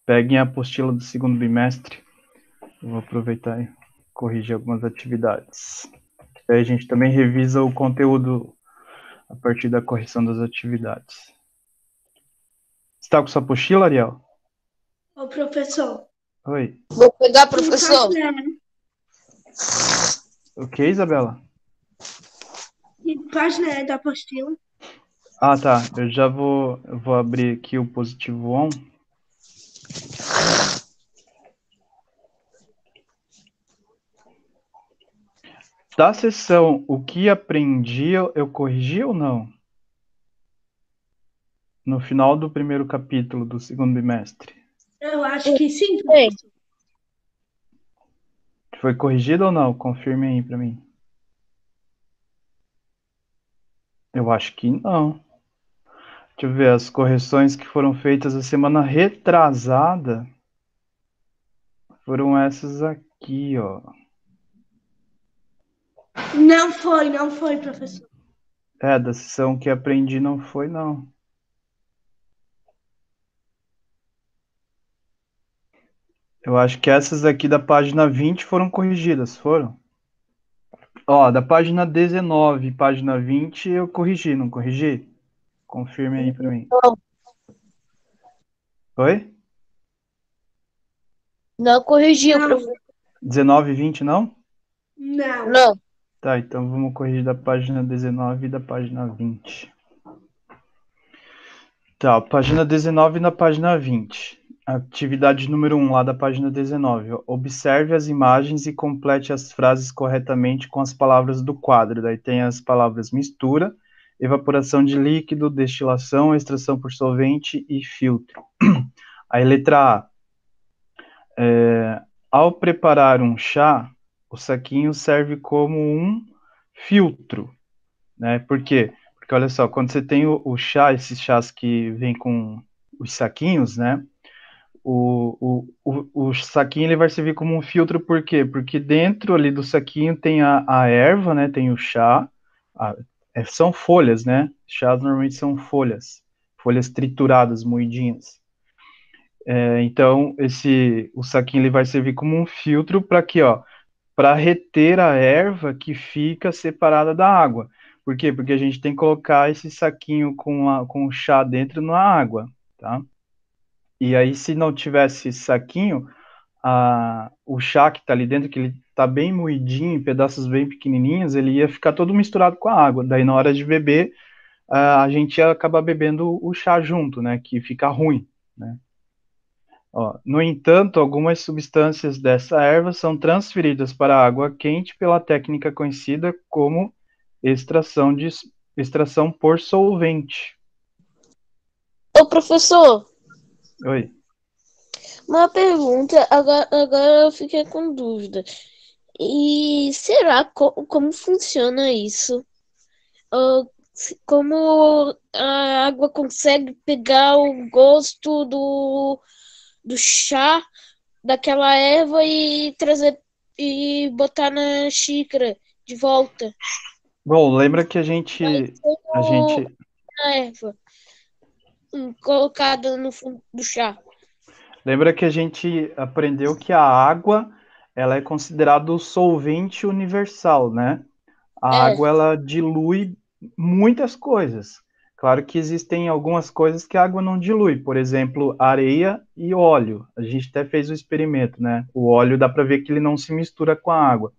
Peguem a apostila do segundo bimestre. Eu vou aproveitar e corrigir algumas atividades. Aí a gente também revisa o conteúdo a partir da correção das atividades. Você está com sua apostila, Ariel? Ô, professor. Oi. Vou pegar, professor. Ok, Isabela? Que página é da apostila? Ah, tá. Eu já vou abrir aqui o positivo on. Da sessão O que aprendi, eu corrigi ou não? No final do primeiro capítulo do segundo bimestre. Eu acho que sim, professor. Foi corrigido ou não? Confirme aí para mim. Eu acho que não. Deixa eu ver, as correções que foram feitas a semana retrasada foram essas aqui, ó. Não foi, professor. Da sessão que aprendi não foi, não. Eu acho que essas aqui da página 20 foram corrigidas, foram? Ó, da página 19, página 20, eu corrigi, não corrigi? Confirme aí para mim. Não. Oi? Não corrigiu, Não. professor. 19 e 20, não? Não. Não. Tá, então vamos corrigir da página 19 e da página 20. Tá, página 19 na página 20. Atividade número 1, lá da página 19. Observe as imagens e complete as frases corretamente com as palavras do quadro. Daí tem as palavras mistura, evaporação de líquido, destilação, extração por solvente e filtro. Aí, letra A. Ao preparar um chá, o saquinho serve como um filtro, né? Por quê? Porque olha só, quando você tem o chá, esses chás que vêm com os saquinhos, né? O saquinho ele vai servir como um filtro, por quê? Porque dentro ali do saquinho tem a erva, né? Tem o chá, são folhas, né? Chás normalmente são folhas trituradas, moidinhas. Então, o saquinho ele vai servir como um filtro para quê, ó? Para reter a erva que fica separada da água. Por quê? Porque a gente tem que colocar esse saquinho com o chá dentro na água, tá? E aí, se não tivesse esse saquinho, o chá que está ali dentro, que ele está bem moidinho, em pedaços bem pequenininhos, ele ia ficar todo misturado com a água. Daí, na hora de beber, a gente ia acabar bebendo o chá junto, né? Que fica ruim, né? Ó, no entanto, algumas substâncias dessa erva são transferidas para a água quente pela técnica conhecida como extração por solvente. Ô, professor, Oi. uma pergunta. Agora eu fiquei com dúvida. E será como funciona isso? Ah, como a água consegue pegar o gosto do chá daquela erva e trazer e botar na xícara de volta? Bom, lembra que a gente A erva colocada no fundo do chá. lembra que a gente aprendeu que a água ela é considerada o solvente universal, né? A É, água ela dilui muitas coisas. Claro que existem algumas coisas que a água não dilui, por exemplo, areia e óleo. A gente até fez o experimento, né? O óleo dá para ver que ele não se mistura com a água.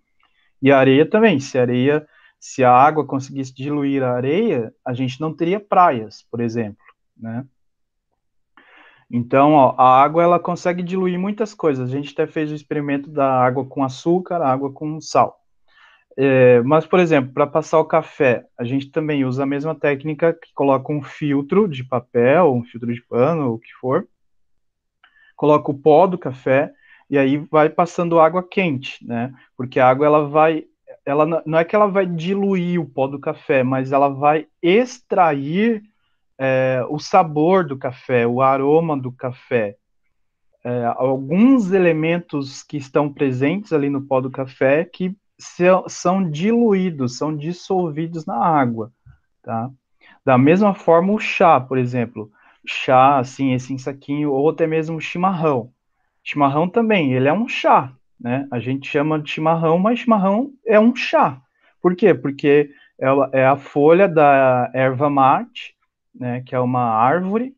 E a areia também. Se a água conseguisse diluir a areia, a gente não teria praias, por exemplo, né? Então, ó, a água ela consegue diluir muitas coisas. A gente até fez o experimento da água com açúcar, água com sal. Mas, por exemplo, para passar o café, a gente também usa a mesma técnica que coloca um filtro de papel, um filtro de pano, o que for, coloca o pó do café e aí vai passando água quente, né? Porque a água ela não é que ela vai diluir o pó do café, mas ela vai extrair o sabor do café, o aroma do café. Alguns elementos que estão presentes ali no pó do café que são diluídos, são dissolvidos na água, tá? Da mesma forma, o chá, por exemplo. chá, assim, esse em saquinho, ou até mesmo chimarrão. Chimarrão também, ele é um chá, né? A gente chama de chimarrão, mas chimarrão é um chá. Por quê? Porque é a folha da erva mate, né? Que é uma árvore,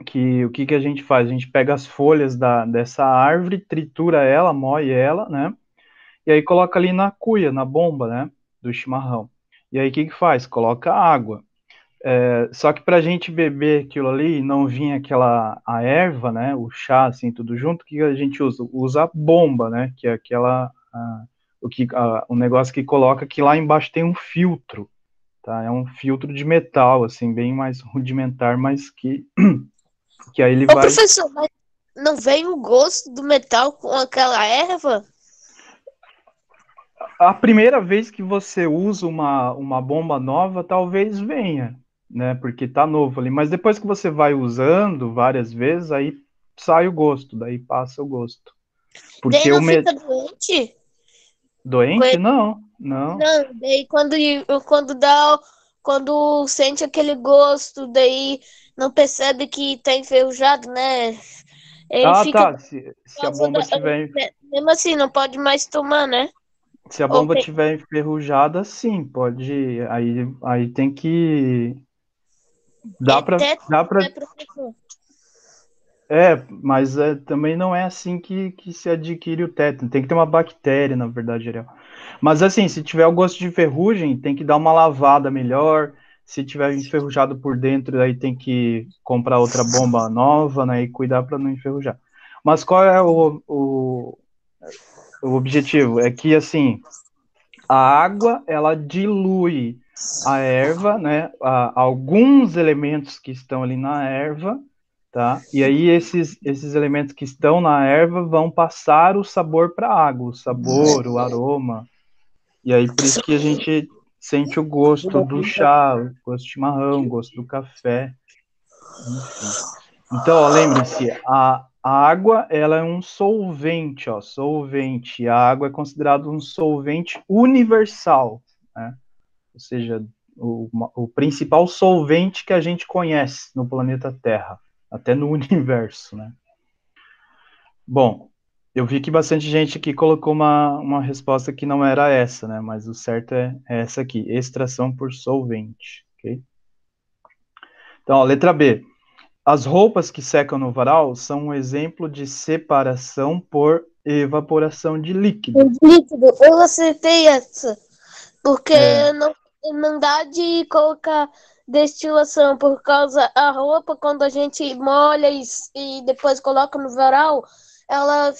que o que que a gente faz? A gente pega as folhas dessa árvore, tritura ela, moe ela, né? E aí coloca ali na cuia, na bomba, né? Do chimarrão. E aí o que que faz? Coloca água. Só que para a gente beber aquilo ali e não vir a erva, né, o chá, assim, tudo junto, o que a gente usa? Usa a bomba, né, que é o negócio que coloca que lá embaixo tem um filtro, tá? É um filtro de metal, assim, bem mais rudimentar, mas que aí ele Ô, vai. professor, mas não vem o gosto do metal com aquela erva? A primeira vez que você usa uma bomba nova, talvez venha, né? Porque tá novo ali. Mas depois que você vai usando várias vezes, aí sai o gosto, daí passa o gosto. Daí Porque não fica doente? doente? Não, não. Não, daí quando sente aquele gosto, daí não percebe que tá enferrujado, né? Ele Ah, fica tá. por Se a causa bomba da. tiver, Mesmo assim, não pode mais tomar, né? se a Ou bomba tem. tiver enferrujada, sim, pode. Aí tem que. É Dá tétano, pra. né, professor? Mas também não é assim que se adquire o tétano. Tem que ter uma bactéria, na verdade, Ariel. Mas assim, se tiver o gosto de ferrugem, tem que dar uma lavada melhor. Se tiver enferrujado por dentro, aí tem que comprar outra bomba nova, né? E cuidar para não enferrujar. Mas qual é o objetivo? É que assim, a água ela dilui a erva, né? Alguns elementos que estão ali na erva, tá? E aí esses elementos que estão na erva vão passar o sabor para a água, o sabor, o aroma. E aí por isso que a gente sente o gosto do chá, o gosto do chimarrão, o gosto do café, enfim. Então, ó, lembrem-se, a água ela é um solvente, ó, solvente. A água é considerado um solvente universal, né? Ou seja, o principal solvente que a gente conhece no planeta Terra, até no universo, né? Bom, eu vi que bastante gente aqui colocou uma resposta que não era essa, né? Mas o certo é essa aqui, extração por solvente, ok? Então, ó, letra B. As roupas que secam no varal são um exemplo de separação por evaporação de líquido. Líquido, eu acertei essa. Porque É, não dá de colocar destilação, por causa a roupa, quando a gente molha e depois coloca no varal, ela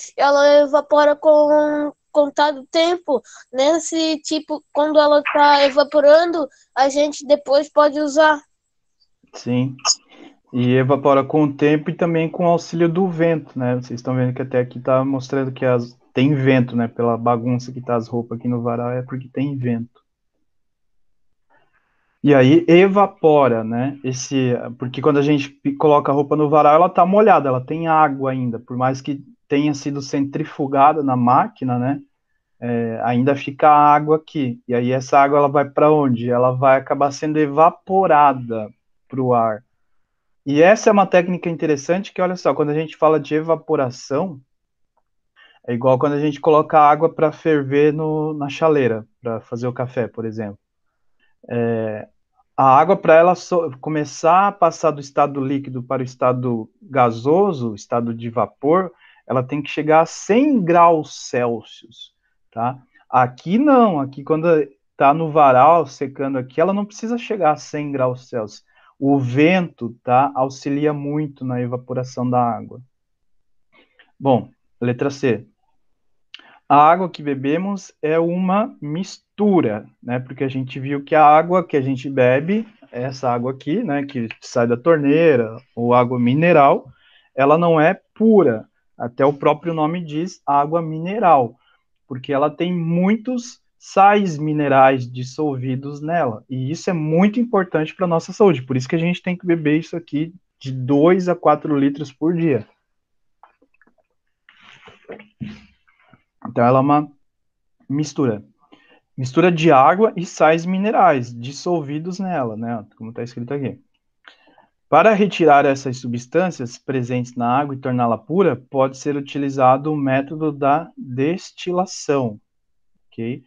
evapora com um contado tempo. Nesse tipo, quando ela tá evaporando, a gente depois pode usar. sim. E evapora com o tempo e também com o auxílio do vento, né? Vocês estão vendo que até aqui tá mostrando que tem vento, né? Pela bagunça que tá as roupas aqui no varal, é porque tem vento. E aí evapora, né? Porque quando a gente coloca a roupa no varal, ela tá molhada, ela tem água ainda, por mais que tenha sido centrifugada na máquina, né? Ainda fica água aqui. E aí essa água ela vai para onde? Ela vai acabar sendo evaporada para o ar. E essa é uma técnica interessante que, olha só, quando a gente fala de evaporação, é igual quando a gente coloca água para ferver na chaleira, para fazer o café, por exemplo. A água, para ela começar a passar do estado líquido para o estado gasoso, estado de vapor, ela tem que chegar a 100 graus Celsius, tá? Aqui não, aqui quando está no varal, secando aqui, ela não precisa chegar a 100 graus Celsius. O vento, tá, auxilia muito na evaporação da água. Bom, letra C. A água que bebemos é uma mistura, né? Porque a gente viu que a água que a gente bebe, essa água aqui, né, que sai da torneira, ou água mineral, ela não é pura. Até o próprio nome diz água mineral, porque ela tem muitos sais minerais dissolvidos nela. E isso é muito importante para a nossa saúde. Por isso que a gente tem que beber isso aqui de 2 a 4 litros por dia. Então ela é uma mistura. Mistura de água e sais minerais dissolvidos nela, né? Como está escrito aqui. Para retirar essas substâncias presentes na água e torná-la pura, pode ser utilizado o método da destilação, ok?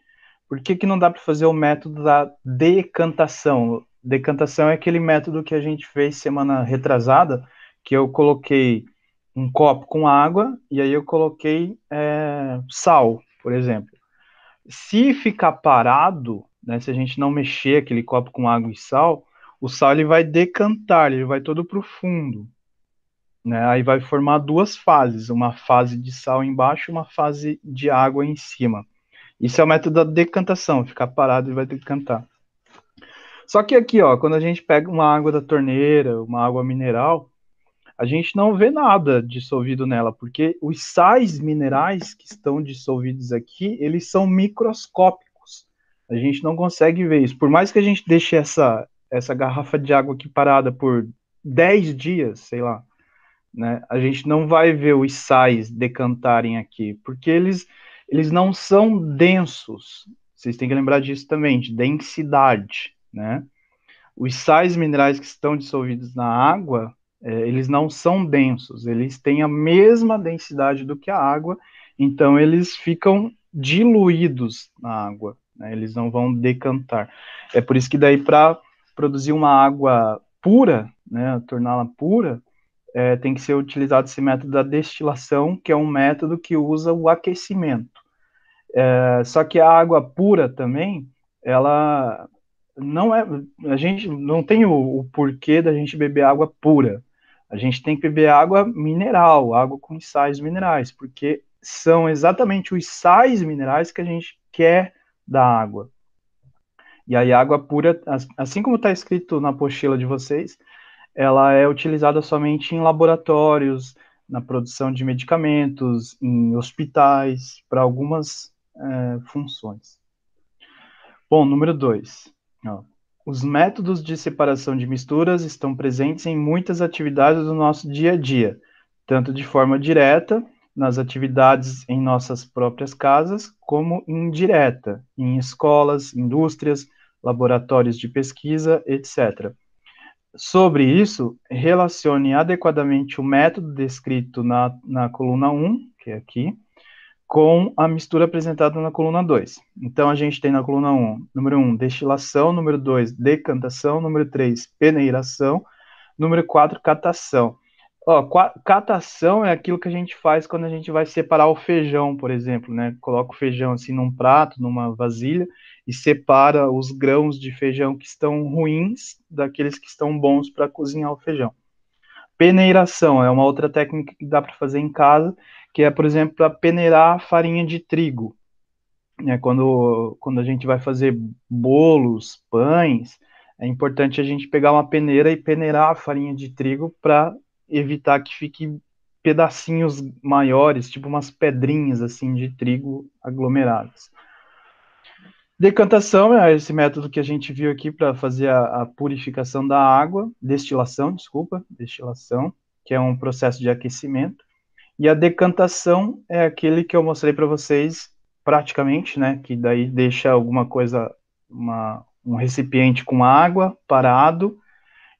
Por que não dá para fazer o método da decantação? Decantação é aquele método que a gente fez semana retrasada, que eu coloquei um copo com água e aí eu coloquei sal, por exemplo. Se ficar parado, né, se a gente não mexer aquele copo com água e sal, o sal ele vai decantar, ele vai todo para o fundo, né? Aí vai formar duas fases, uma fase de sal embaixo e uma fase de água em cima. Isso é o método da decantação, ficar parado e vai decantar. Só que aqui, ó, quando a gente pega uma água da torneira, uma água mineral, a gente não vê nada dissolvido nela, porque os sais minerais que estão dissolvidos aqui, eles são microscópicos. A gente não consegue ver isso. Por mais que a gente deixe essa garrafa de água aqui parada por 10 dias, sei lá, né, a gente não vai ver os sais decantarem aqui, porque eles não são densos. Vocês têm que lembrar disso também, de densidade, né? Os sais minerais que estão dissolvidos na água, eles não são densos, eles têm a mesma densidade do que a água, então eles ficam diluídos na água, né? Eles não vão decantar. É por isso que daí para produzir uma água pura, né, torná-la pura, tem que ser utilizado esse método da destilação, que é um método que usa o aquecimento. Só que a água pura também, ela não é. A gente não tem o porquê da gente beber água pura. A gente tem que beber água mineral, água com sais minerais, porque são exatamente os sais minerais que a gente quer da água. E aí, a água pura, assim como está escrito na apostila de vocês, ela é utilizada somente em laboratórios, na produção de medicamentos, em hospitais, para algumas funções. Bom, número 2. Os métodos de separação de misturas estão presentes em muitas atividades do nosso dia a dia, tanto de forma direta, nas atividades em nossas próprias casas, como indireta, em escolas, indústrias, laboratórios de pesquisa, etc. Sobre isso, relacione adequadamente o método descrito na coluna 1, que é aqui, com a mistura apresentada na coluna 2. Então, a gente tem na coluna 1, número 1, destilação, número 2, decantação, número 3, peneiração, número 4, catação. Ó, catação é aquilo que a gente faz quando a gente vai separar o feijão, por exemplo, né? Coloca o feijão assim num prato, numa vasilha, e separa os grãos de feijão que estão ruins daqueles que estão bons para cozinhar o feijão. Peneiração é uma outra técnica que dá para fazer em casa, que é, por exemplo, para peneirar farinha de trigo. Quando a gente vai fazer bolos, pães, é importante a gente pegar uma peneira e peneirar a farinha de trigo para evitar que fique pedacinhos maiores, tipo umas pedrinhas assim de trigo aglomeradas. Decantação é esse método que a gente viu aqui para fazer a purificação da água, destilação, que é um processo de aquecimento. E a decantação é aquele que eu mostrei para vocês praticamente, né, que daí deixa alguma coisa, um recipiente com água parado,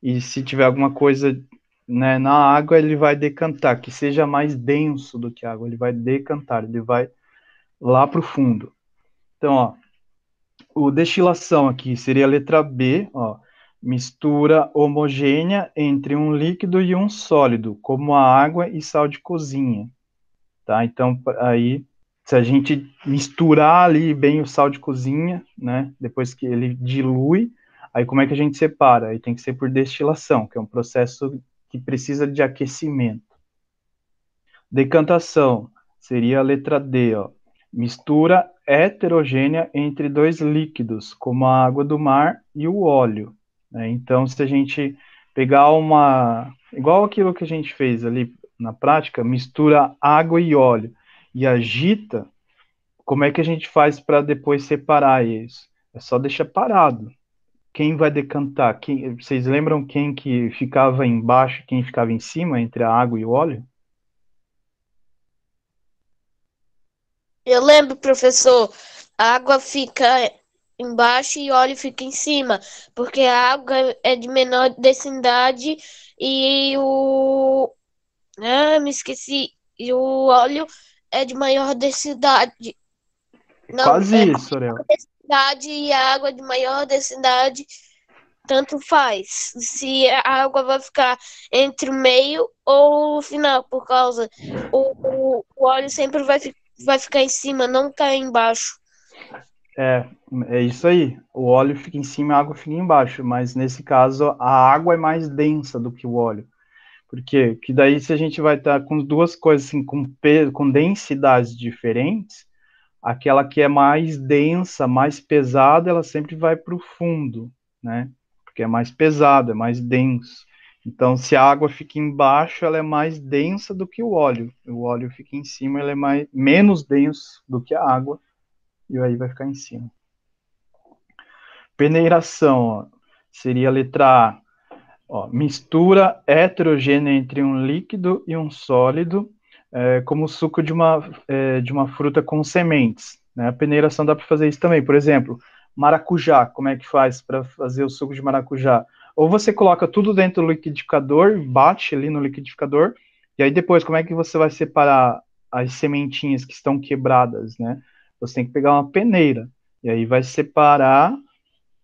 e se tiver alguma coisa, né, na água, ele vai decantar, que seja mais denso do que a água, ele vai decantar, ele vai lá para o fundo. Então, ó, o destilação aqui seria a letra B, ó, mistura homogênea entre um líquido e um sólido, como a água e sal de cozinha. Tá? Então, aí, se a gente misturar ali bem o sal de cozinha, né, depois que ele dilui, aí como é que a gente separa? Aí tem que ser por destilação, que é um processo que precisa de aquecimento. Decantação seria a letra D, ó, mistura heterogênea entre dois líquidos, como a água do mar e o óleo. Né? Então, se a gente pegar igual aquilo que a gente fez ali na prática, mistura água e óleo e agita, como é que a gente faz para depois separar isso? É só deixar parado. Quem vai decantar? Vocês lembram quem que ficava embaixo e quem ficava em cima, entre a água e o óleo? Eu lembro, professor, a água fica embaixo e o óleo fica em cima, porque a água é de menor densidade e me esqueci. E o óleo é de maior densidade. É Não, quase é isso, Orel. densidade e a água de maior densidade, tanto faz. Se a água vai ficar entre o meio ou o final, por causa o óleo sempre vai ficar em cima, não tá embaixo. É, é isso aí. O óleo fica em cima e a água fica embaixo, mas nesse caso a água é mais densa do que o óleo. Por quê? Que daí se a gente vai estar com duas coisas assim, com densidades diferentes, aquela que é mais densa, mais pesada, ela sempre vai para o fundo, né? Porque é mais pesado, é mais denso. Então, se a água fica embaixo, ela é mais densa do que o óleo. O óleo fica em cima, ele é menos denso do que a água, e aí vai ficar em cima. Peneiração, ó, seria a letra A. Ó, mistura heterogênea entre um líquido e um sólido, como o suco de uma fruta com sementes. Né? A peneiração dá para fazer isso também. Por exemplo, maracujá, como é que faz para fazer o suco de maracujá? Ou você coloca tudo dentro do liquidificador, bate ali no liquidificador, e aí depois, como é que você vai separar as sementinhas que estão quebradas, né? Você tem que pegar uma peneira, e aí vai separar,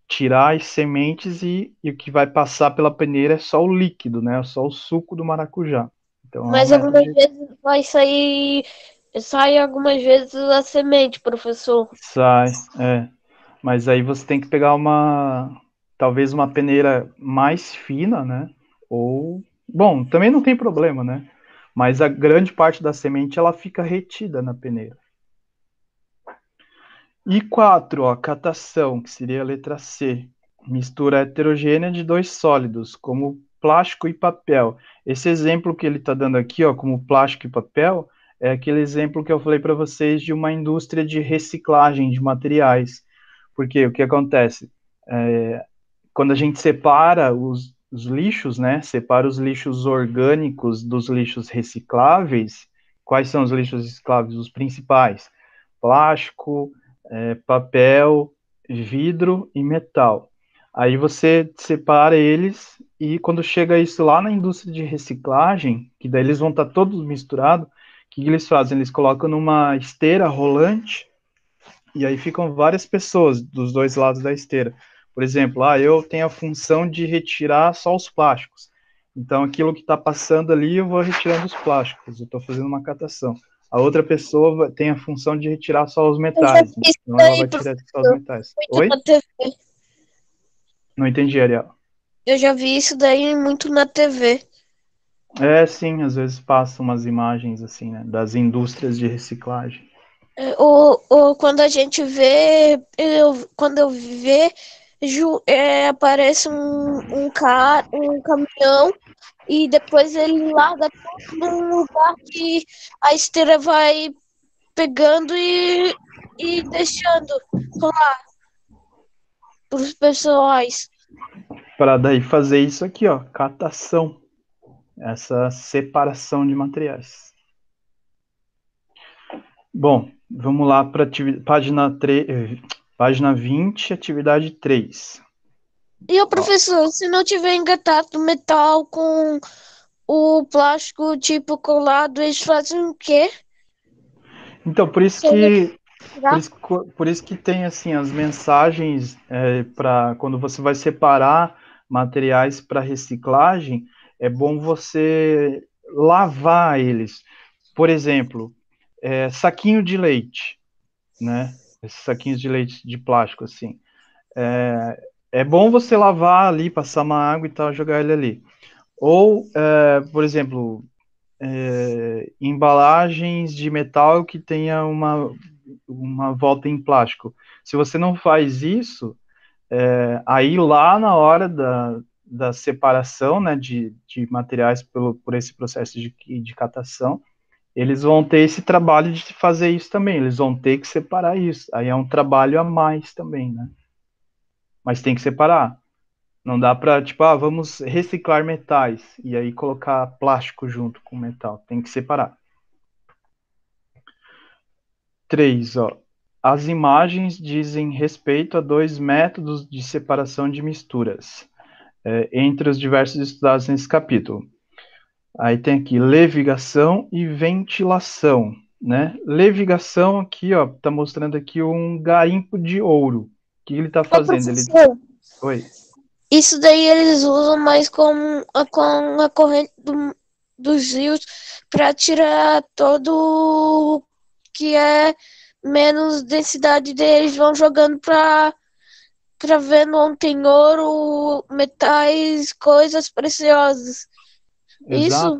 tirar as sementes e o que vai passar pela peneira é só o líquido, né? Só o suco do maracujá. Então é um Mas método algumas de vezes sai algumas vezes a semente, professor. sai, mas aí você tem que pegar talvez uma peneira mais fina, né? Ou, bom, também não tem problema, né? Mas a grande parte da semente ela fica retida na peneira. E 4, ó, catação, que seria a letra C. Mistura heterogênea de dois sólidos, como plástico e papel. Esse exemplo que ele está dando aqui, ó, como plástico e papel, é aquele exemplo que eu falei para vocês de uma indústria de reciclagem de materiais. Porque o que acontece? Quando a gente separa os lixos, né? Separa os lixos orgânicos dos lixos recicláveis. Quais são os lixos recicláveis? Os principais: plástico, papel, vidro e metal. Aí você separa eles e quando chega isso lá na indústria de reciclagem, que daí eles vão estar todos misturados, o que eles fazem? Eles colocam numa esteira rolante e aí ficam várias pessoas dos dois lados da esteira. Por exemplo, eu tenho a função de retirar só os plásticos. Então, aquilo que está passando ali, eu vou retirando os plásticos. Eu estou fazendo uma catação. A outra pessoa tem a função de retirar só os Eu já metais. vi isso Então, ela daí, vai tirar só os professor, metais. muito Oi? na TV. Não entendi, Ariel. Eu já vi isso daí muito na TV. Sim, às vezes passam umas imagens assim, né, das indústrias de reciclagem. Ou quando a gente vê, quando eu vejo, aparece um caminhão e depois ele larga tudo num lugar que a esteira vai pegando e deixando lá para os pessoais. Para daí fazer isso aqui, ó, catação, essa separação de materiais. Bom, vamos lá para página 20, atividade 3. E o professor, se não tiver engatado metal com o plástico tipo colado, eles fazem o quê? Então, Se ele tirar? por isso que tem assim as mensagens para quando você vai separar materiais para reciclagem, é bom você lavar eles. Por exemplo, saquinho de leite, né? Esses saquinhos de leite de plástico, assim. É bom você lavar ali, passar uma água e tal, jogar ele ali. Ou, por exemplo, embalagens de metal que tenha uma volta em plástico. Se você não faz isso, aí lá na hora da separação, né, de materiais por esse processo de catação, eles vão ter esse trabalho de fazer isso também, eles vão ter que separar isso. Aí é um trabalho a mais também, né? Mas tem que separar. Não dá para, tipo, vamos reciclar metais e aí colocar plástico junto com metal. Tem que separar. 3, ó. as imagens dizem respeito a dois métodos de separação de misturas, entre os diversos estudados nesse capítulo. Aí tem aqui levigação e ventilação, né? Levigação aqui, ó, tá mostrando aqui um garimpo de ouro. O que ele tá Ô, fazendo? professor, Oi. isso daí eles usam mais com a corrente dos rios para tirar todo que é menos densidade deles, vão jogando para ver onde tem ouro, metais, coisas preciosas. Isso? Exato,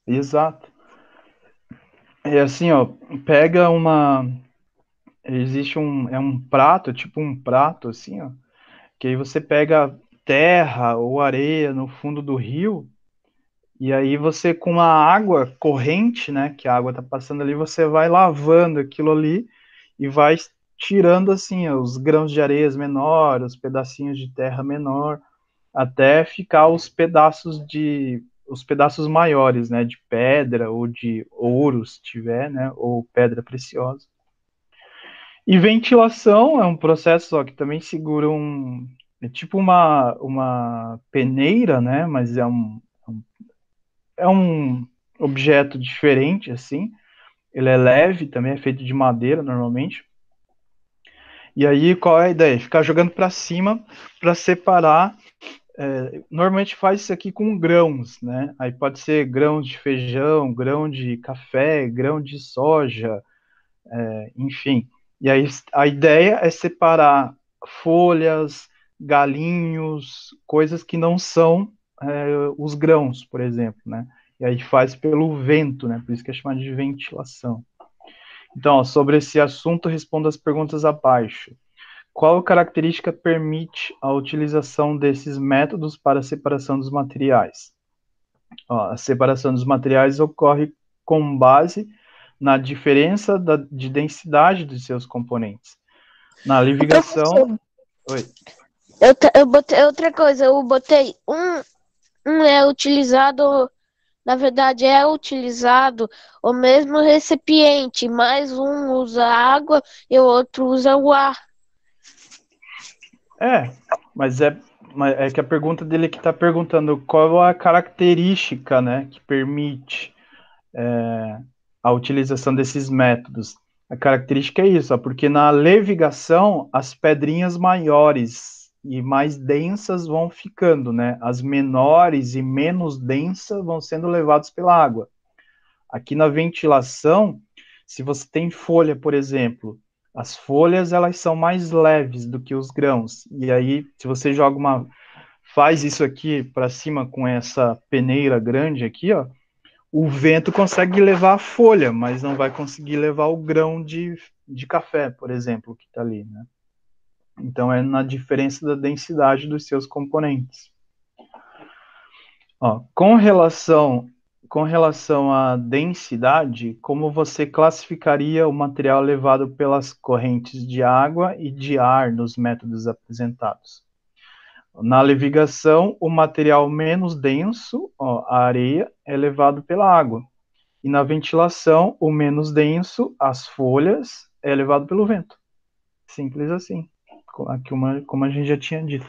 exato. É assim, ó, pega uma, existe um prato, tipo um prato assim, ó, que aí você pega terra ou areia no fundo do rio, e aí você com a água corrente, né, que a água tá passando ali, você vai lavando aquilo ali e vai tirando assim ó, os grãos de areias menores, os pedacinhos de terra menor, até ficar os pedaços maiores, né, de pedra ou de ouro, se tiver, né, ou pedra preciosa. E ventilação é um processo só que também segura é tipo uma peneira, né, mas é um objeto diferente, assim. Ele é leve, também é feito de madeira, normalmente. E aí, qual é a ideia? Ficar jogando para cima para separar. Normalmente faz isso aqui com grãos, né? Aí pode ser grãos de feijão, grão de café, grão de soja, enfim. E aí a ideia é separar folhas, galinhos, coisas que não são os grãos, por exemplo, né? E aí faz pelo vento, né? Por isso que é chamado de ventilação. Então, ó, sobre esse assunto, respondo as perguntas abaixo. Qual característica permite a utilização desses métodos para a separação dos materiais? Ó, a separação dos materiais ocorre com base na diferença de densidade dos seus componentes. Na ligação. Oi. Eu botei outra coisa, eu botei um é utilizado, na verdade é utilizado o mesmo recipiente, mas um usa água e o outro usa o ar. Mas é que a pergunta dele é que está perguntando qual a característica, né, que permite a utilização desses métodos. A característica é isso, ó, porque na levigação as pedrinhas maiores e mais densas vão ficando, né? As menores e menos densas vão sendo levadas pela água. Aqui na ventilação, se você tem folha, por exemplo, as folhas elas são mais leves do que os grãos. E aí, se você faz isso aqui para cima com essa peneira grande aqui, ó, o vento consegue levar a folha, mas não vai conseguir levar o grão de café, por exemplo, que está ali, né? Então é na diferença da densidade dos seus componentes. Ó, com relação à densidade, como você classificaria o material levado pelas correntes de água e de ar nos métodos apresentados? Na levigação, o material menos denso, ó, a areia, é levado pela água. E na ventilação, o menos denso, as folhas, é levado pelo vento. Simples assim. Aqui como a gente já tinha dito.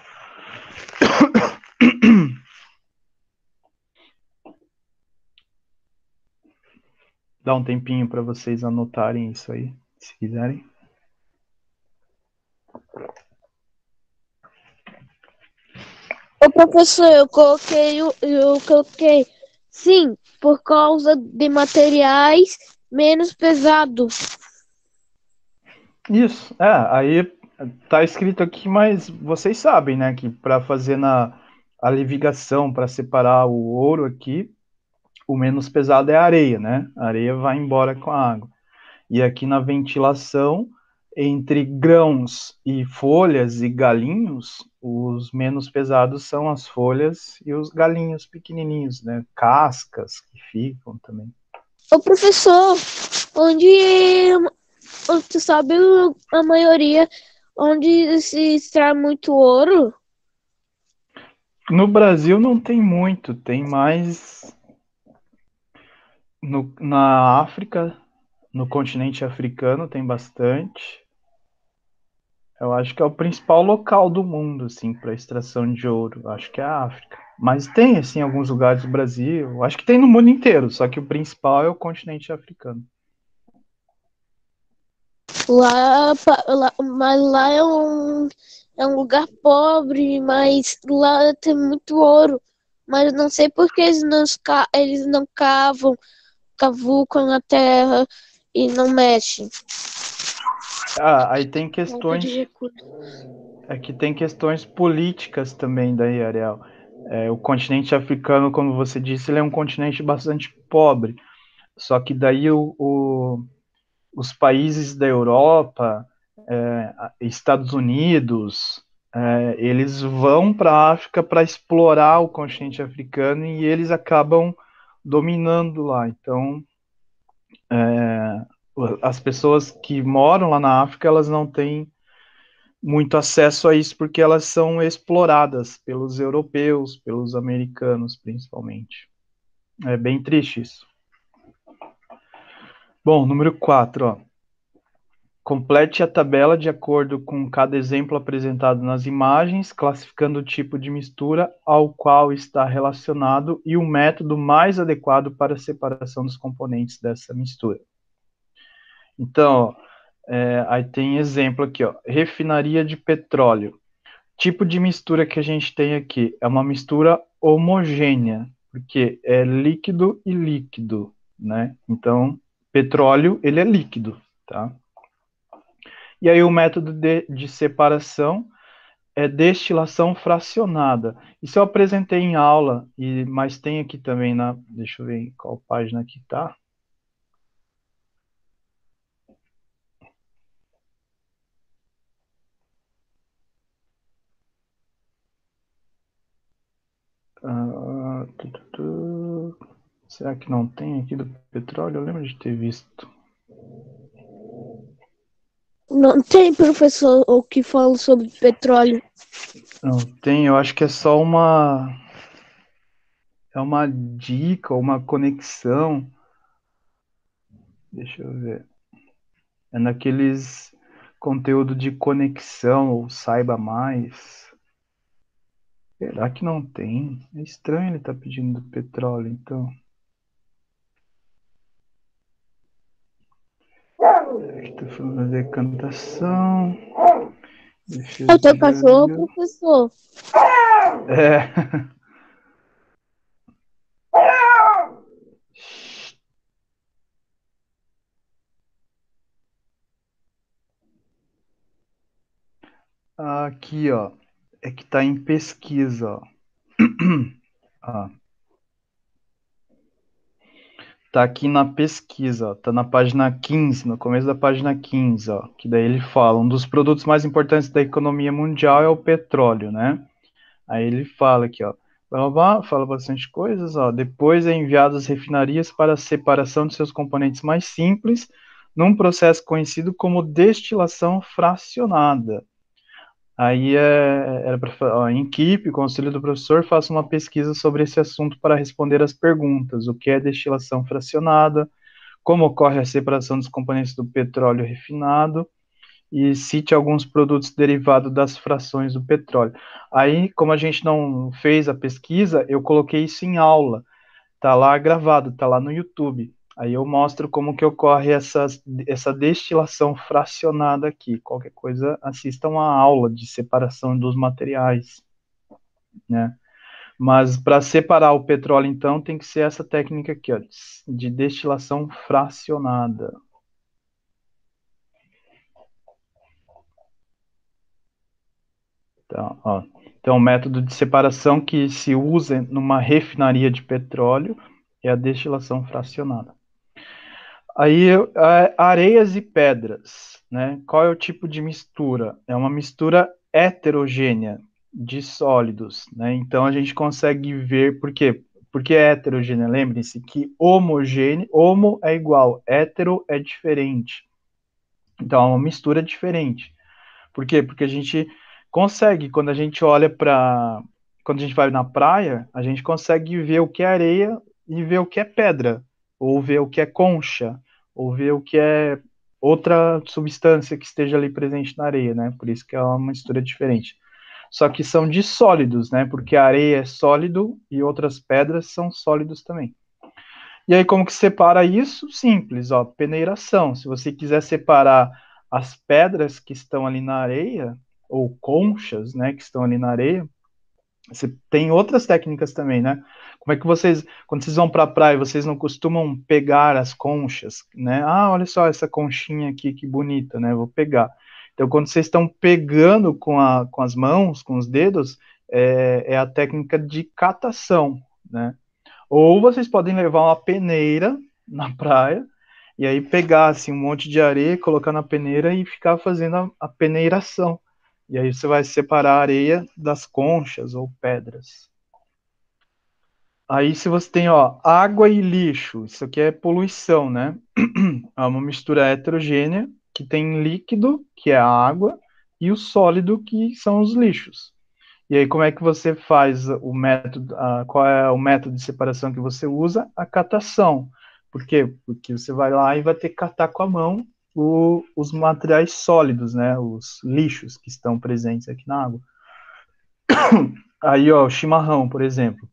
Dá um tempinho para vocês anotarem isso aí, se quiserem. Ô professor, eu coloquei sim, por causa de materiais menos pesados. Isso, aí tá escrito aqui, mas vocês sabem, né, que para fazer a levigação, para separar o ouro aqui, o menos pesado é a areia, né? A areia vai embora com a água. E aqui na ventilação, entre grãos e folhas e galinhos, os menos pesados são as folhas e os galinhos pequenininhos, né? Cascas que ficam também. Ô professor, onde tu sabe a maioria onde se extrai muito ouro? No Brasil não tem muito, tem mais na África, no continente africano tem bastante. Eu acho que é o principal local do mundo, assim, para extração de ouro. Eu acho que é a África. Mas tem, assim, alguns lugares do Brasil. Eu acho que tem no mundo inteiro, só que o principal é o continente africano. Mas lá é um lugar pobre, mas lá tem muito ouro. Mas não sei por que eles não cavucam na terra e não mexem. Ah, aí tem Falta de questões. recursos. Aqui tem questões políticas também daí, Ariel. O continente africano, como você disse, ele é um continente bastante pobre. Só que daí os países da Europa, Estados Unidos, eles vão para a África para explorar o continente africano e eles acabam dominando lá. Então, as pessoas que moram lá na África, elas não têm muito acesso a isso porque elas são exploradas pelos europeus, pelos americanos, principalmente. É bem triste isso. Bom, número 4, ó. Complete a tabela de acordo com cada exemplo apresentado nas imagens, classificando o tipo de mistura ao qual está relacionado e o método mais adequado para a separação dos componentes dessa mistura. Então, aí tem exemplo aqui, ó. Refinaria de petróleo. Tipo de mistura que a gente tem aqui é uma mistura homogênea, porque é líquido e líquido, né? Então, petróleo, ele é líquido, tá? E aí o método de separação é destilação fracionada. Isso eu apresentei em aula, mas tem aqui também deixa eu ver em qual página que tá. Será que não tem aqui do petróleo? Eu lembro de ter visto. Não tem professor o que fala sobre petróleo. Não tem, eu acho que é só uma dica, uma conexão. Deixa eu ver. É naqueles conteúdo de conexão ou saiba mais. Será que não tem? É estranho ele estar pedindo do petróleo, então. Aqui tá falando da decantação. É o Defesa teu do cachorro, Brasil. professor? É. Aqui, ó. É que tá em pesquisa, ó. Ah, tá aqui na pesquisa, ó. Tá na página 15, no começo da página 15, ó. Que daí ele fala: um dos produtos mais importantes da economia mundial é o petróleo, né? Aí ele fala aqui, ó. Fala bastante coisas, ó. Depois é enviado às refinarias para a separação de seus componentes mais simples, num processo conhecido como destilação fracionada. Aí era para em equipe, com o auxílio do professor, faça uma pesquisa sobre esse assunto para responder as perguntas: o que é destilação fracionada, como ocorre a separação dos componentes do petróleo refinado, e cite alguns produtos derivados das frações do petróleo. Aí, como a gente não fez a pesquisa, eu coloquei isso em aula. Tá lá gravado, tá lá no YouTube. Aí eu mostro como que ocorre essa destilação fracionada aqui. Qualquer coisa, assista uma aula de separação dos materiais, né? Mas para separar o petróleo, então, tem que ser essa técnica aqui, ó, de destilação fracionada. Então, o método de separação que se usa numa refinaria de petróleo é a destilação fracionada. Aí, areias e pedras, né? Qual é o tipo de mistura? É uma mistura heterogênea de sólidos, né? Então, a gente consegue ver, por quê? Porque é heterogênea, lembre-se que homogêneo, homo é igual, hetero é diferente. Então, é uma mistura diferente. Por quê? Porque a gente consegue, quando a gente olha para. Quando a gente vai na praia, a gente consegue ver o que é areia e ver o que é pedra, ou ver o que é concha, ou ver o que é outra substância que esteja ali presente na areia, né? Por isso que é uma mistura diferente. Só que são de sólidos, né? Porque a areia é sólido e outras pedras são sólidos também. E aí, como que separa isso? Simples, ó, peneiração. Se você quiser separar as pedras que estão ali na areia, ou conchas, né, que estão ali na areia, você tem outras técnicas também, né? Como é que vocês, quando vocês vão para a praia, vocês não costumam pegar as conchas, né? Ah, olha só essa conchinha aqui, que bonita, né? Vou pegar. Então, quando vocês estão pegando com as mãos, com os dedos, é a técnica de catação, né? Ou vocês podem levar uma peneira na praia e aí pegar assim, um monte de areia, colocar na peneira e ficar fazendo a peneiração. E aí você vai separar a areia das conchas ou pedras. Aí se você tem, ó, água e lixo, isso aqui é poluição, né? É uma mistura heterogênea que tem líquido, que é a água, e o sólido, que são os lixos. E aí, como é que você faz o método, qual é o método de separação que você usa? A catação. Por quê? Porque você vai lá e vai ter que catar com a mão os materiais sólidos, né? Os lixos que estão presentes aqui na água. Aí, ó, o chimarrão, por exemplo.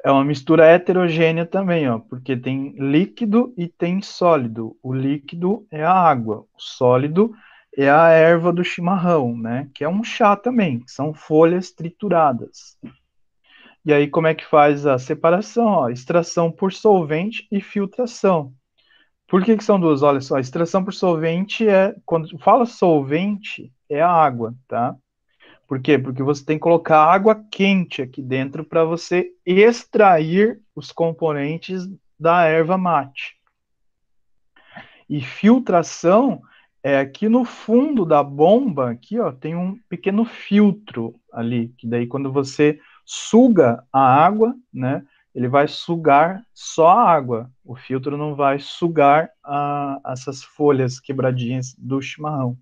É uma mistura heterogênea também, ó, porque tem líquido e tem sólido. O líquido é a água, o sólido é a erva do chimarrão, né? Que é um chá também, que são folhas trituradas. E aí, como é que faz a separação? Ó, extração por solvente e filtração. Por que são duas? Olha só, extração por solvente quando fala solvente, é a água, tá? Por quê? Porque você tem que colocar água quente aqui dentro para você extrair os componentes da erva mate. E filtração é aqui no fundo da bomba, aqui, ó, tem um pequeno filtro ali, que daí quando você suga a água, né, ele vai sugar só a água. O filtro não vai sugar essas folhas quebradinhas do chimarrão,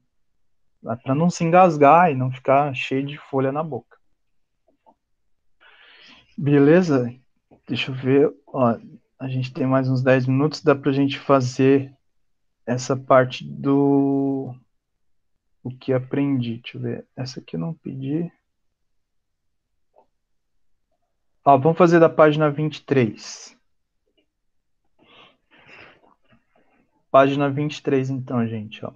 para não se engasgar e não ficar cheio de folha na boca. Beleza? Deixa eu ver. Ó, a gente tem mais uns 10 minutos, dá pra gente fazer essa parte do o que aprendi. Deixa eu ver. Essa aqui eu não pedi. Ó, vamos fazer da página 23. Página 23, então, gente. Ó.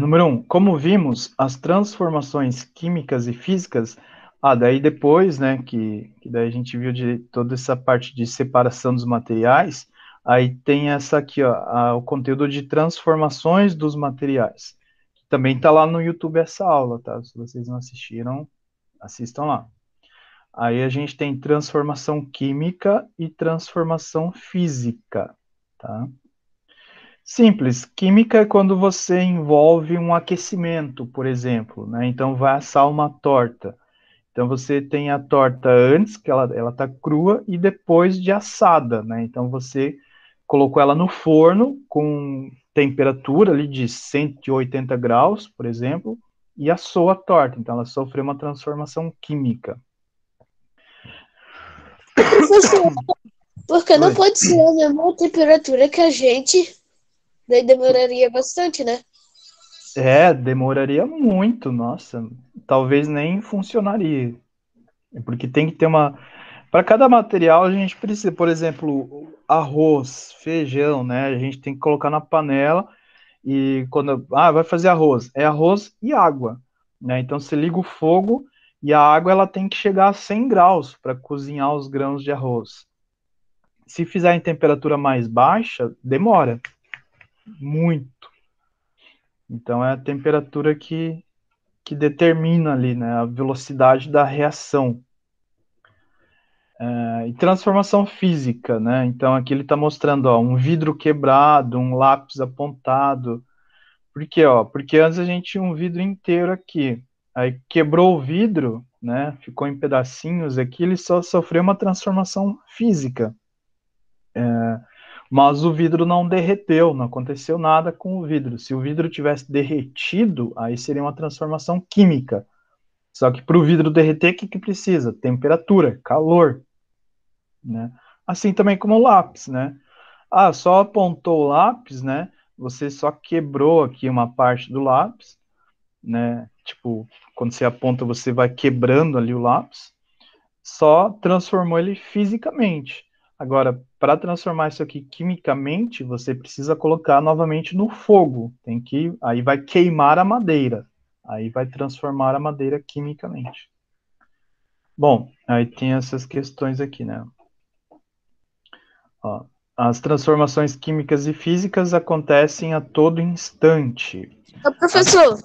Número 1. Como vimos, as transformações químicas e físicas. Daí depois, né, que daí a gente viu de toda essa parte de separação dos materiais, aí tem essa aqui, ó, o conteúdo de transformações dos materiais. Também está lá no YouTube essa aula, tá? Se vocês não assistiram, assistam lá. Aí a gente tem transformação química e transformação física, tá? Simples. Química é quando você envolve um aquecimento, por exemplo, né? Então vai assar uma torta. Então você tem a torta antes, que ela tá crua, e depois de assada, né? Então você colocou ela no forno com temperatura ali de 180 graus, por exemplo, e assou a torta. Então ela sofreu uma transformação química. Professor, porque não Oi. pode ser a mesma temperatura que a gente, daí demoraria bastante, né? Demoraria muito, nossa. Talvez nem funcionaria. Porque tem que ter uma. Para cada material, a gente precisa, por exemplo, arroz, feijão, né? A gente tem que colocar na panela e quando. Vai fazer arroz. É arroz e água, né? Então você liga o fogo e a água ela tem que chegar a 100 graus para cozinhar os grãos de arroz. Se fizer em temperatura mais baixa, demora muito. Então é a temperatura que determina ali, né, a velocidade da reação. E transformação física, né? Então aqui ele está mostrando, ó, um vidro quebrado, um lápis apontado. Por quê, ó? Porque antes a gente tinha um vidro inteiro aqui. Aí quebrou o vidro, né? Ficou em pedacinhos aqui, ele só sofreu uma transformação física. Mas o vidro não derreteu, não aconteceu nada com o vidro. Se o vidro tivesse derretido, aí seria uma transformação química. Só que para o vidro derreter, o que precisa? Temperatura, calor, né? Assim também como o lápis, né? Ah, só apontou o lápis, né? Você só quebrou aqui uma parte do lápis, né? Tipo, quando você aponta, você vai quebrando ali o lápis. Só transformou ele fisicamente. Agora, para transformar isso aqui quimicamente, você precisa colocar novamente no fogo. Aí vai queimar a madeira. Aí vai transformar a madeira quimicamente. Bom, aí tem essas questões aqui, né? Ó, as transformações químicas e físicas acontecem a todo instante. Ô, professor,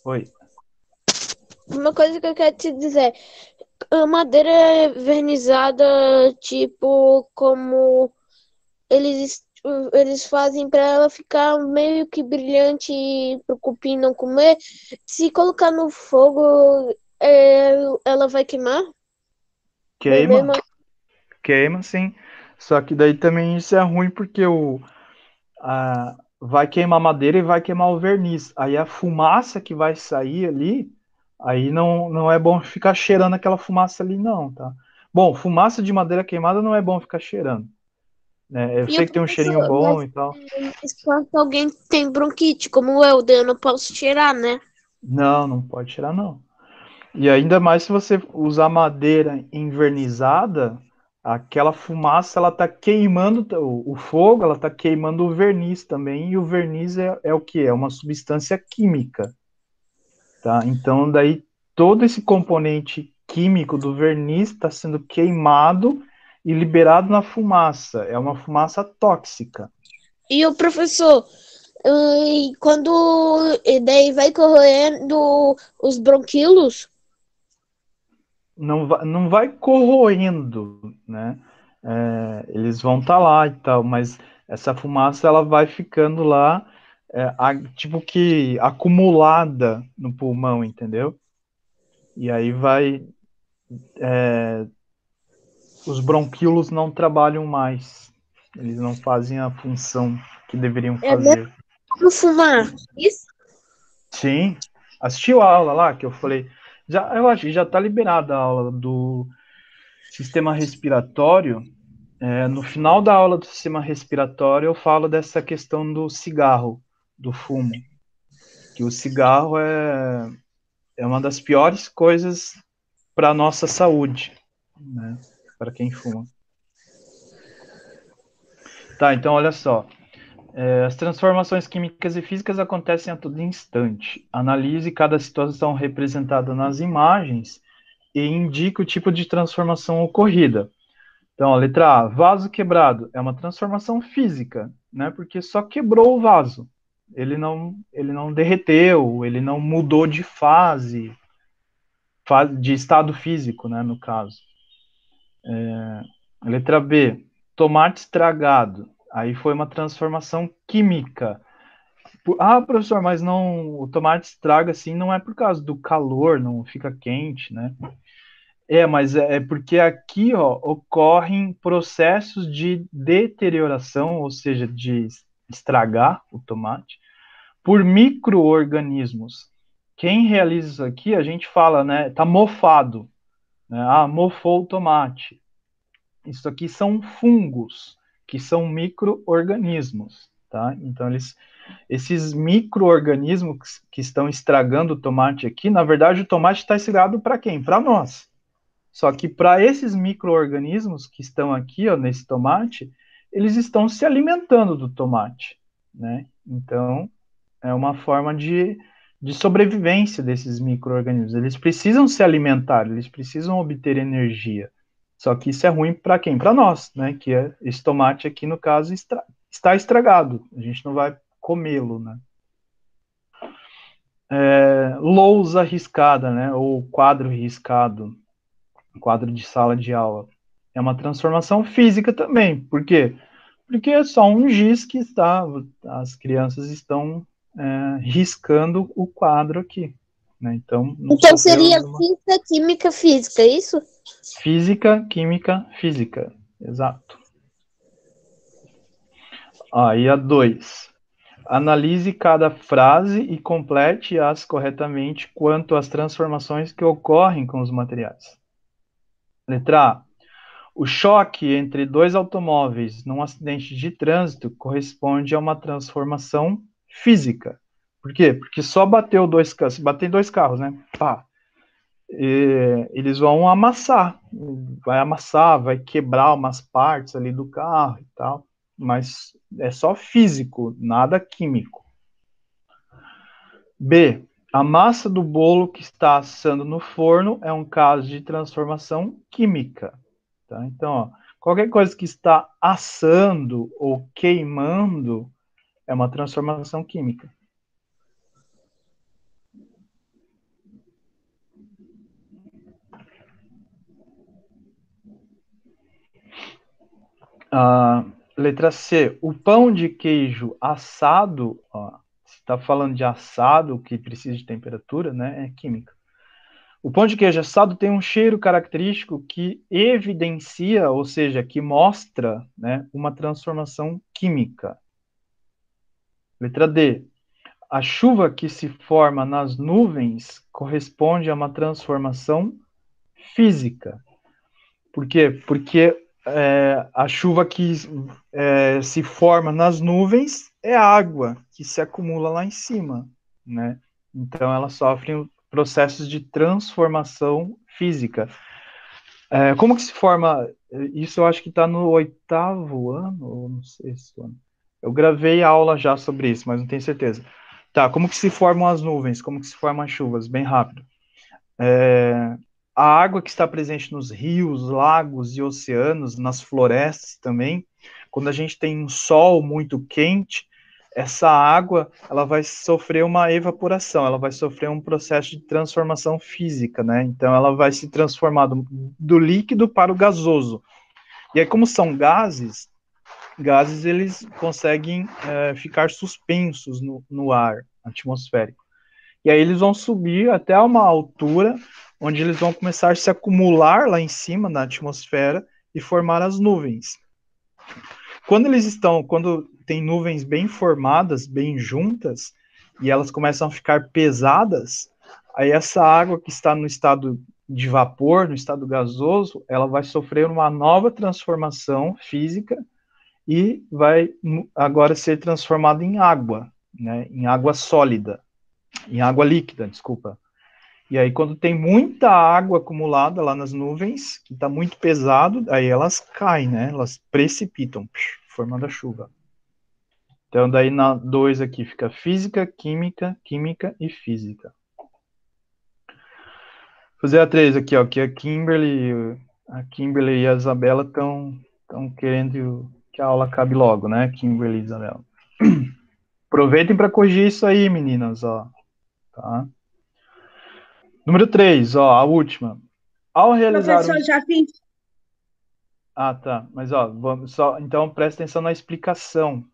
Oi. uma coisa que eu quero te dizer. A madeira é vernizada, tipo, como eles, eles fazem para ela ficar meio que brilhante para o cupim não comer. Se colocar no fogo, ela vai queimar? Vai Queima, mesmo? queima, sim. Só que daí também isso é ruim porque vai queimar a madeira e vai queimar o verniz. Aí a fumaça que vai sair ali, aí não é bom ficar cheirando aquela fumaça ali, não, tá? Bom, fumaça de madeira queimada não é bom ficar cheirando, né? Eu E o sei que tem um cheirinho professor, bom e tal. mas quando alguém tem bronquite, como eu, daí eu não posso cheirar, né? Não pode cheirar, não. E ainda mais se você usar madeira envernizada, aquela fumaça ela tá queimando o fogo, ela tá queimando o verniz também, e o verniz é o que? É uma substância química, tá? Então daí todo esse componente químico do verniz está sendo queimado e liberado na fumaça. É uma fumaça tóxica. E o professor, e daí vai corroendo os bronquíolos? Não vai corroendo, né? Eles vão estar lá e tal, mas essa fumaça ela vai ficando lá, tipo que acumulada no pulmão, entendeu? E aí os bronquíolos não trabalham mais, eles não fazem a função que deveriam É mesmo fazer. como fumar. Isso? Sim, assistiu a aula lá que eu falei, eu acho que já está liberada a aula do sistema respiratório. No final da aula do sistema respiratório, eu falo dessa questão do cigarro, do fumo, que o cigarro é uma das piores coisas para a nossa saúde, né? Para quem fuma. Tá, então olha só. As transformações químicas e físicas acontecem a todo instante. Analise cada situação representada nas imagens e indique o tipo de transformação ocorrida. Então, a letra A, vaso quebrado, é uma transformação física, né? Porque só quebrou o vaso. Ele não derreteu, ele não mudou de de estado físico, né, no caso. Letra B, tomate estragado. Aí foi uma transformação química. Professor, mas não, o tomate estraga assim, não é por causa do calor, não fica quente, né? Mas é porque aqui, ó, ocorrem processos de deterioração, ou seja, de estragar o tomate, por micro-organismos. Quem realiza isso aqui, a gente fala, né, tá mofado, né? Mofou o tomate. Isso aqui são fungos, que são micro-organismos, tá? Então, esses micro-organismos que estão estragando o tomate aqui, na verdade, o tomate está estragado para quem? Para nós. Só que para esses micro-organismos que estão aqui, ó, nesse tomate, eles estão se alimentando do tomate, né? Então, é uma forma de sobrevivência desses micro-organismos. Eles precisam se alimentar, eles precisam obter energia. Só que isso é ruim para quem? Para nós, né? Que esse tomate aqui, no caso, está estragado. A gente não vai comê-lo, né? Lousa riscada, né? Ou quadro riscado, quadro de sala de aula. É uma transformação física também. Por quê? Porque é só um giz que as crianças estão riscando o quadro aqui. Né? Então, não Então sofreu seria nenhuma. física, química, física, é isso? Física, química, física. Exato. Aí a 2. Analise cada frase e complete-as corretamente quanto às transformações que ocorrem com os materiais. Letra A. O choque entre dois automóveis num acidente de trânsito corresponde a uma transformação física. Por quê? Porque só bateu dois carros, se bater dois carros, né? Pá, eles vão amassar, vai quebrar umas partes ali do carro e tal, mas é só físico, nada químico. B. A massa do bolo que está assando no forno é um caso de transformação química. Tá? Então, ó, qualquer coisa que está assando ou queimando é uma transformação química. Letra C. O pão de queijo assado, ó, se está falando de assado, que precisa de temperatura, né, é química. O pão de queijo assado tem um cheiro característico que evidencia, ou seja, que mostra, né, uma transformação química. Letra D. A chuva que se forma nas nuvens corresponde a uma transformação física. Por quê? Porque a chuva que se forma nas nuvens é água que se acumula lá em cima, né? Então ela sofre processos de transformação física. Como que se forma? Isso eu acho que está no 8º ano, ou no 6º ano. Eu gravei aula já sobre isso, mas não tenho certeza. Tá, como que se formam as nuvens? Como que se formam as chuvas? Bem rápido. A água que está presente nos rios, lagos e oceanos, nas florestas também, quando a gente tem um sol muito quente, essa água ela vai sofrer uma evaporação, ela vai sofrer um processo de transformação física, né? Então ela vai se transformar do líquido para o gasoso. E aí, como são gases eles conseguem ficar suspensos no ar atmosférico. E aí eles vão subir até uma altura onde eles vão começar a se acumular lá em cima na atmosfera e formar as nuvens. Quando tem nuvens bem formadas, bem juntas, e elas começam a ficar pesadas, aí essa água que está no estado de vapor, no estado gasoso, ela vai sofrer uma nova transformação física e vai agora ser transformada em água, né, em água sólida, em água líquida, desculpa. E aí, quando tem muita água acumulada lá nas nuvens, que está muito pesado, aí elas caem, né? Elas precipitam, formando a chuva. Então, daí na 2 aqui fica física, química, química e física. Vou fazer a 3 aqui, ó, que a Kimberly e a Isabela estão querendo que a aula acabe logo, né? Kimberly e Isabela. Aproveitem para corrigir isso aí, meninas, ó. Tá? Número 3, ó, a última. Ao realizar Professor, já fiz. Ah, tá. Mas, ó, vamos só. Então, presta atenção na explicação.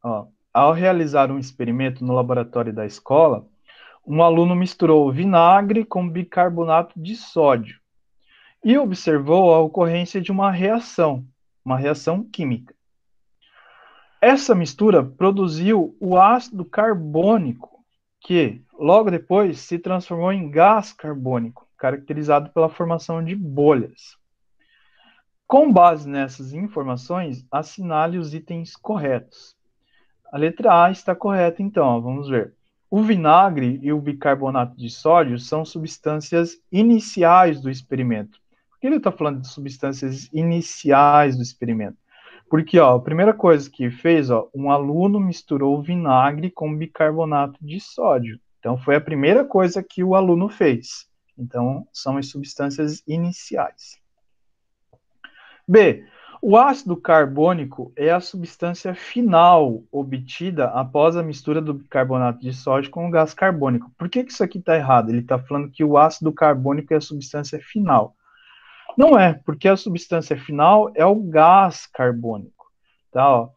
Ó, ao realizar um experimento no laboratório da escola, um aluno misturou vinagre com bicarbonato de sódio e observou a ocorrência de uma reação química. Essa mistura produziu o ácido carbônico, que logo depois se transformou em gás carbônico, caracterizado pela formação de bolhas. Com base nessas informações, assinale os itens corretos. A letra A está correta, então, ó, vamos ver. O vinagre e o bicarbonato de sódio são substâncias iniciais do experimento. Por que ele está falando de substâncias iniciais do experimento? Porque, ó, a primeira coisa que fez, ó, um aluno misturou vinagre com bicarbonato de sódio. Então, foi a primeira coisa que o aluno fez. Então, são as substâncias iniciais. B. O ácido carbônico é a substância final obtida após a mistura do bicarbonato de sódio com o gás carbônico. Por que isso aqui está errado? Ele está falando que o ácido carbônico é a substância final. Não é, porque a substância final é o gás carbônico. Tá,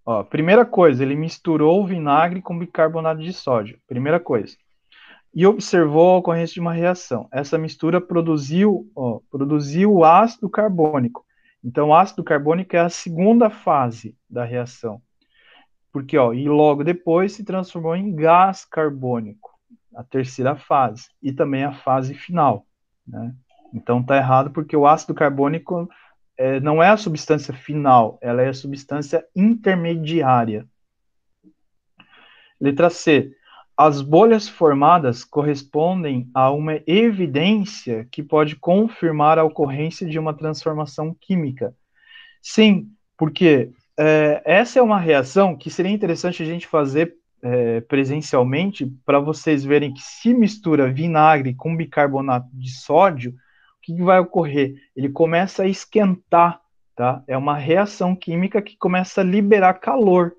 ó, primeira coisa, ele misturou o vinagre com bicarbonato de sódio. Primeira coisa. E observou a ocorrência de uma reação. Essa mistura produziu o ácido carbônico. Então, o ácido carbônico é a segunda fase da reação. Porque, e logo depois se transformou em gás carbônico, a terceira fase, e também a fase final, né? Então tá errado porque o ácido carbônico não é a substância final, ela é a substância intermediária. Letra C. As bolhas formadas correspondem a uma evidência que pode confirmar a ocorrência de uma transformação química. Sim, porque essa é uma reação que seria interessante a gente fazer presencialmente para vocês verem que se mistura vinagre com bicarbonato de sódio, o que vai ocorrer? Ele começa a esquentar, tá? É uma reação química que começa a liberar calor.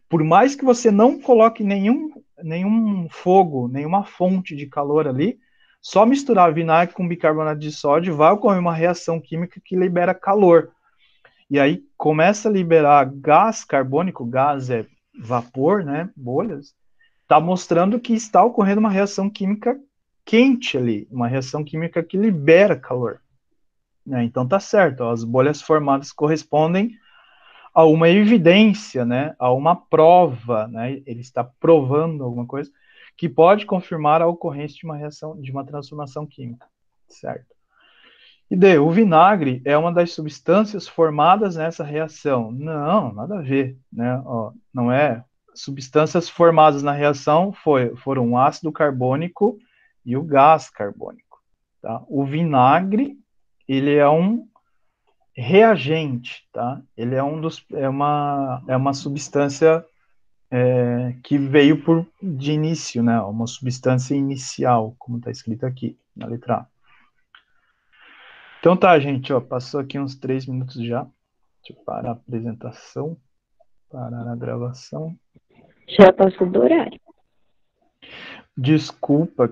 Por mais que você não coloque nenhum fogo, nenhuma fonte de calor ali, só misturar vinagre com bicarbonato de sódio vai ocorrer uma reação química que libera calor. E aí começa a liberar gás carbônico, gás é vapor, né, bolhas, está mostrando que está ocorrendo uma reação química quente ali, uma reação química que libera calor. Né? Então tá certo, ó, as bolhas formadas correspondem a uma evidência, né, a uma prova, né, ele está provando alguma coisa que pode confirmar a ocorrência de uma reação, de uma transformação química, certo? E D, o vinagre é uma das substâncias formadas nessa reação. Não, nada a ver, né? Ó, não é. Substâncias formadas na reação foram o ácido carbônico e o gás carbônico. Tá? O vinagre, ele é um reagente, tá? Ele é uma substância que veio de início, né? Uma substância inicial, como está escrito aqui na letra A. Então tá, gente, ó, passou aqui uns 3 minutos já. Deixa eu parar a apresentação, parar a gravação. Já passou do horário. Desculpa